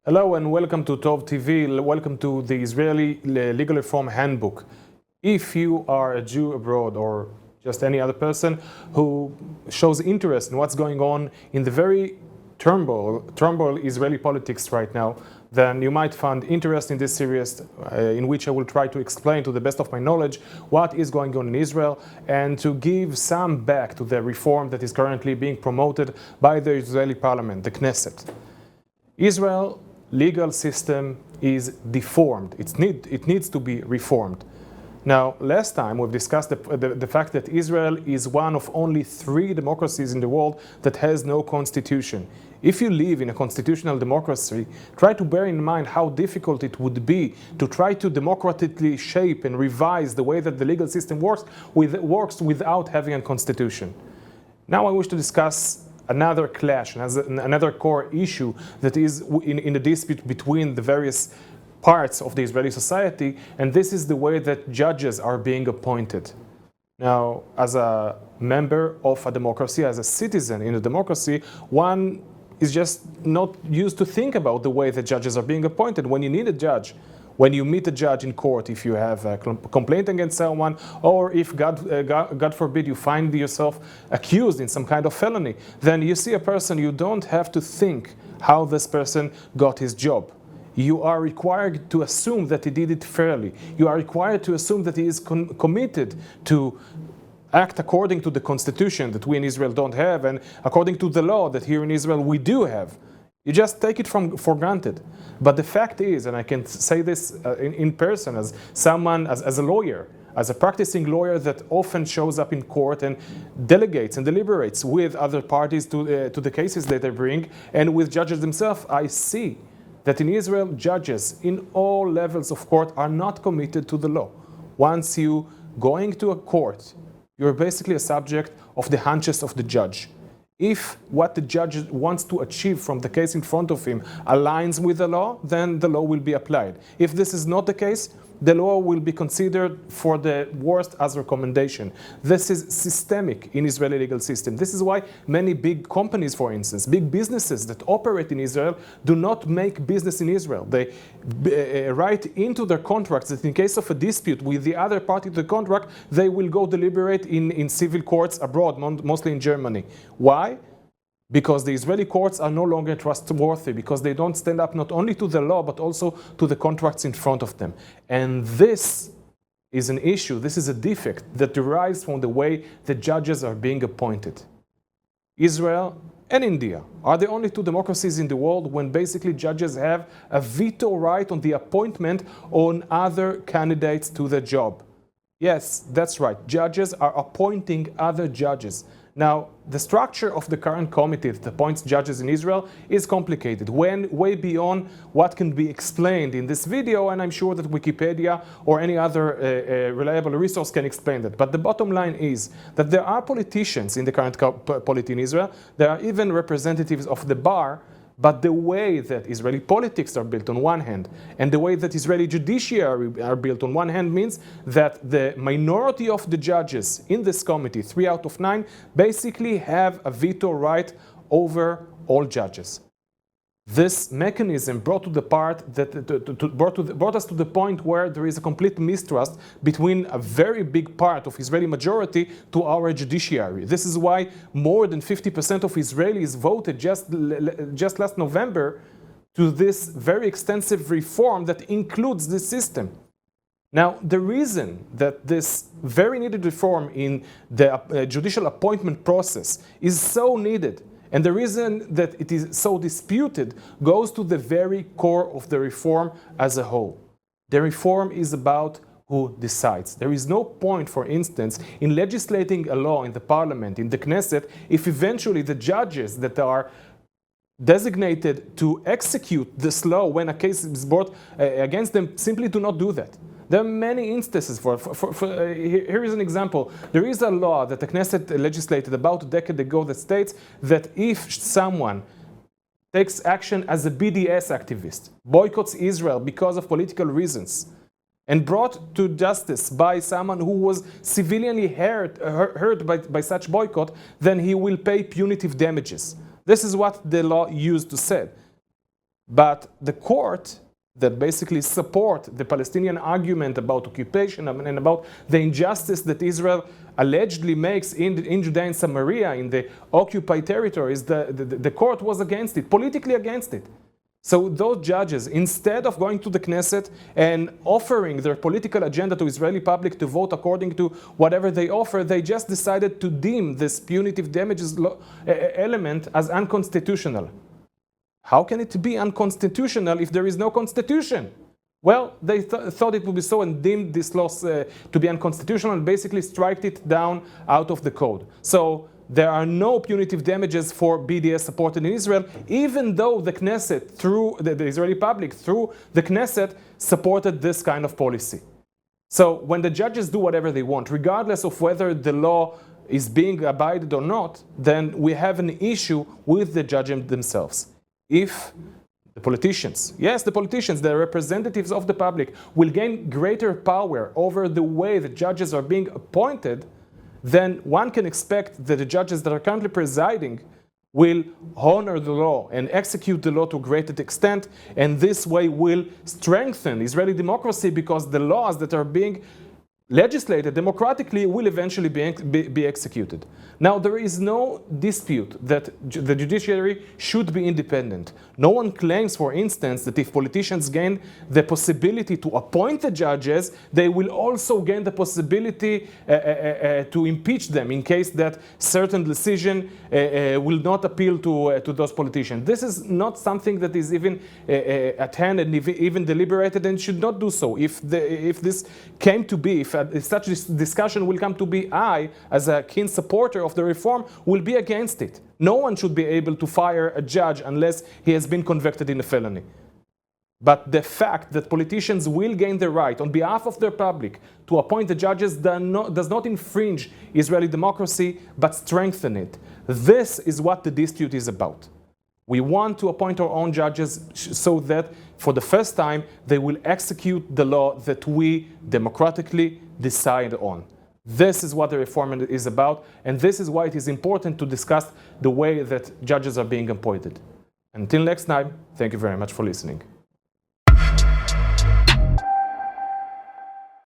Hello and welcome to Tov TV. Welcome to the Israeli Legal Reform Handbook. If you are a Jew abroad or just any other person who shows interest in what's going on in the very turmoil Israeli politics right now, then you might find interest in this series in which I will try to explain to the best of my knowledge what is going on in Israel and to give some back to the reform that is currently being promoted by the Israeli parliament, the Knesset. Israel legal system is deformed. It needs to be reformed. Now, last time we've discussed the fact that Israel is one of only 3 democracies in the world that has no constitution. If you live in a constitutional democracy, try to bear in mind how difficult it would be to try to democratically shape and revise the way that the legal system works without having a constitution. Now I wish to discuss another clash, another core issue that is in the dispute between the various parts of the Israeli society, and this is the way that judges are being appointed. Now, as a member of a democracy, as a citizen in a democracy, one is just not used to think about the way that judges are being appointed. When you need a judge, when you meet a judge in court, if you have a complaint against someone, or if, God forbid, you find yourself accused in some kind of felony, then you see a person, you don't have to think how this person got his job. You are required to assume that he did it fairly. You are required to assume that he is committed to act according to the constitution that we in Israel don't have, and according to the law that here in Israel we do have. You just take it for granted. But the fact is, and I can say this in person as someone, as a lawyer, as a practicing lawyer that often shows up in court and delegates and deliberates with other parties to the cases that they bring, and with judges themselves, I see that in Israel, judges in all levels of court are not committed to the law. Once you going to a court, you're basically a subject of the hunches of the judge. If what the judge wants to achieve from the case in front of him aligns with the law, then the law will be applied. If this is not the case, the law will be considered for the worst as recommendation. This is systemic in Israeli legal system. This is why many big companies, for instance, big businesses that operate in Israel do not make business in Israel. They write into their contracts that in case of a dispute with the other party to the contract, they will go deliberate in civil courts abroad, mostly in Germany. Why? Because the Israeli courts are no longer trustworthy, because they don't stand up not only to the law, but also to the contracts in front of them. And this is an issue, this is a defect that derives from the way the judges are being appointed. Israel and India are the only 2 democracies in the world when basically judges have a veto right on the appointment on other candidates to the job. Yes, that's right, judges are appointing other judges. Now, the structure of the current committee that appoints judges in Israel is complicated, way beyond what can be explained in this video, and I'm sure that Wikipedia or any other reliable resource can explain that. But the bottom line is that there are politicians in the current polity in Israel, there are even representatives of the bar, but the way that Israeli politics are built on one hand, and the way that Israeli judiciary are built on one hand, means that the minority of the judges in this committee, 3 out of 9, basically have a veto right over all judges. This mechanism brought us to the point where there is a complete mistrust between a very big part of Israeli majority to our judiciary. This is why more than 50% of Israelis voted just last November to this very extensive reform that includes this system. Now, the reason that this very needed reform in the judicial appointment process is so needed, and the reason that it is so disputed, goes to the very core of the reform as a whole. The reform is about who decides. There is no point, for instance, in legislating a law in the parliament, in the Knesset, if eventually the judges that are designated to execute this law when a case is brought against them simply do not do that. There are many instances here is an example. There is a law that the Knesset legislated about a decade ago that states that if someone takes action as a BDS activist, boycotts Israel because of political reasons, and brought to justice by someone who was civilianly hurt by such boycott, then he will pay punitive damages. This is what the law used to say. But the court that basically support the Palestinian argument about occupation and about the injustice that Israel allegedly makes in Judea and Samaria, in the occupied territories, the court was against it, politically against it. So those judges, instead of going to the Knesset and offering their political agenda to Israeli public to vote according to whatever they offer, they just decided to deem this punitive damages element as unconstitutional. How can it be unconstitutional if there is no constitution? Well, they thought it would be so and deemed this law to be unconstitutional and basically striked it down out of the code. So there are no punitive damages for BDS supported in Israel, even though the Knesset, through the Israeli public, through the Knesset, supported this kind of policy. So when the judges do whatever they want, regardless of whether the law is being abided or not, then we have an issue with the judges themselves. If the politicians, yes, the politicians, the representatives of the public, will gain greater power over the way the judges are being appointed, then one can expect that the judges that are currently presiding will honor the law and execute the law to a greater extent, and this way will strengthen Israeli democracy, because the laws that are being legislated democratically will eventually be executed. Now, there is no dispute that the judiciary should be independent. No one claims, for instance, that if politicians gain the possibility to appoint the judges, they will also gain the possibility to impeach them in case that certain decision will not appeal to those politicians. This is not something that is even at hand and even deliberated, and should not do so. If this came to be, if such discussion will come to be, I, as a keen supporter of the reform, will be against it. No one should be able to fire a judge unless he has been convicted in a felony. But the fact that politicians will gain the right on behalf of their public to appoint the judges does not infringe Israeli democracy, but strengthen it. This is what the dispute is about. We want to appoint our own judges so that for the first time they will execute the law that we democratically decide on. This is what the reform is about, and this is why it is important to discuss the way that judges are being appointed. Until next time, thank you very much for listening.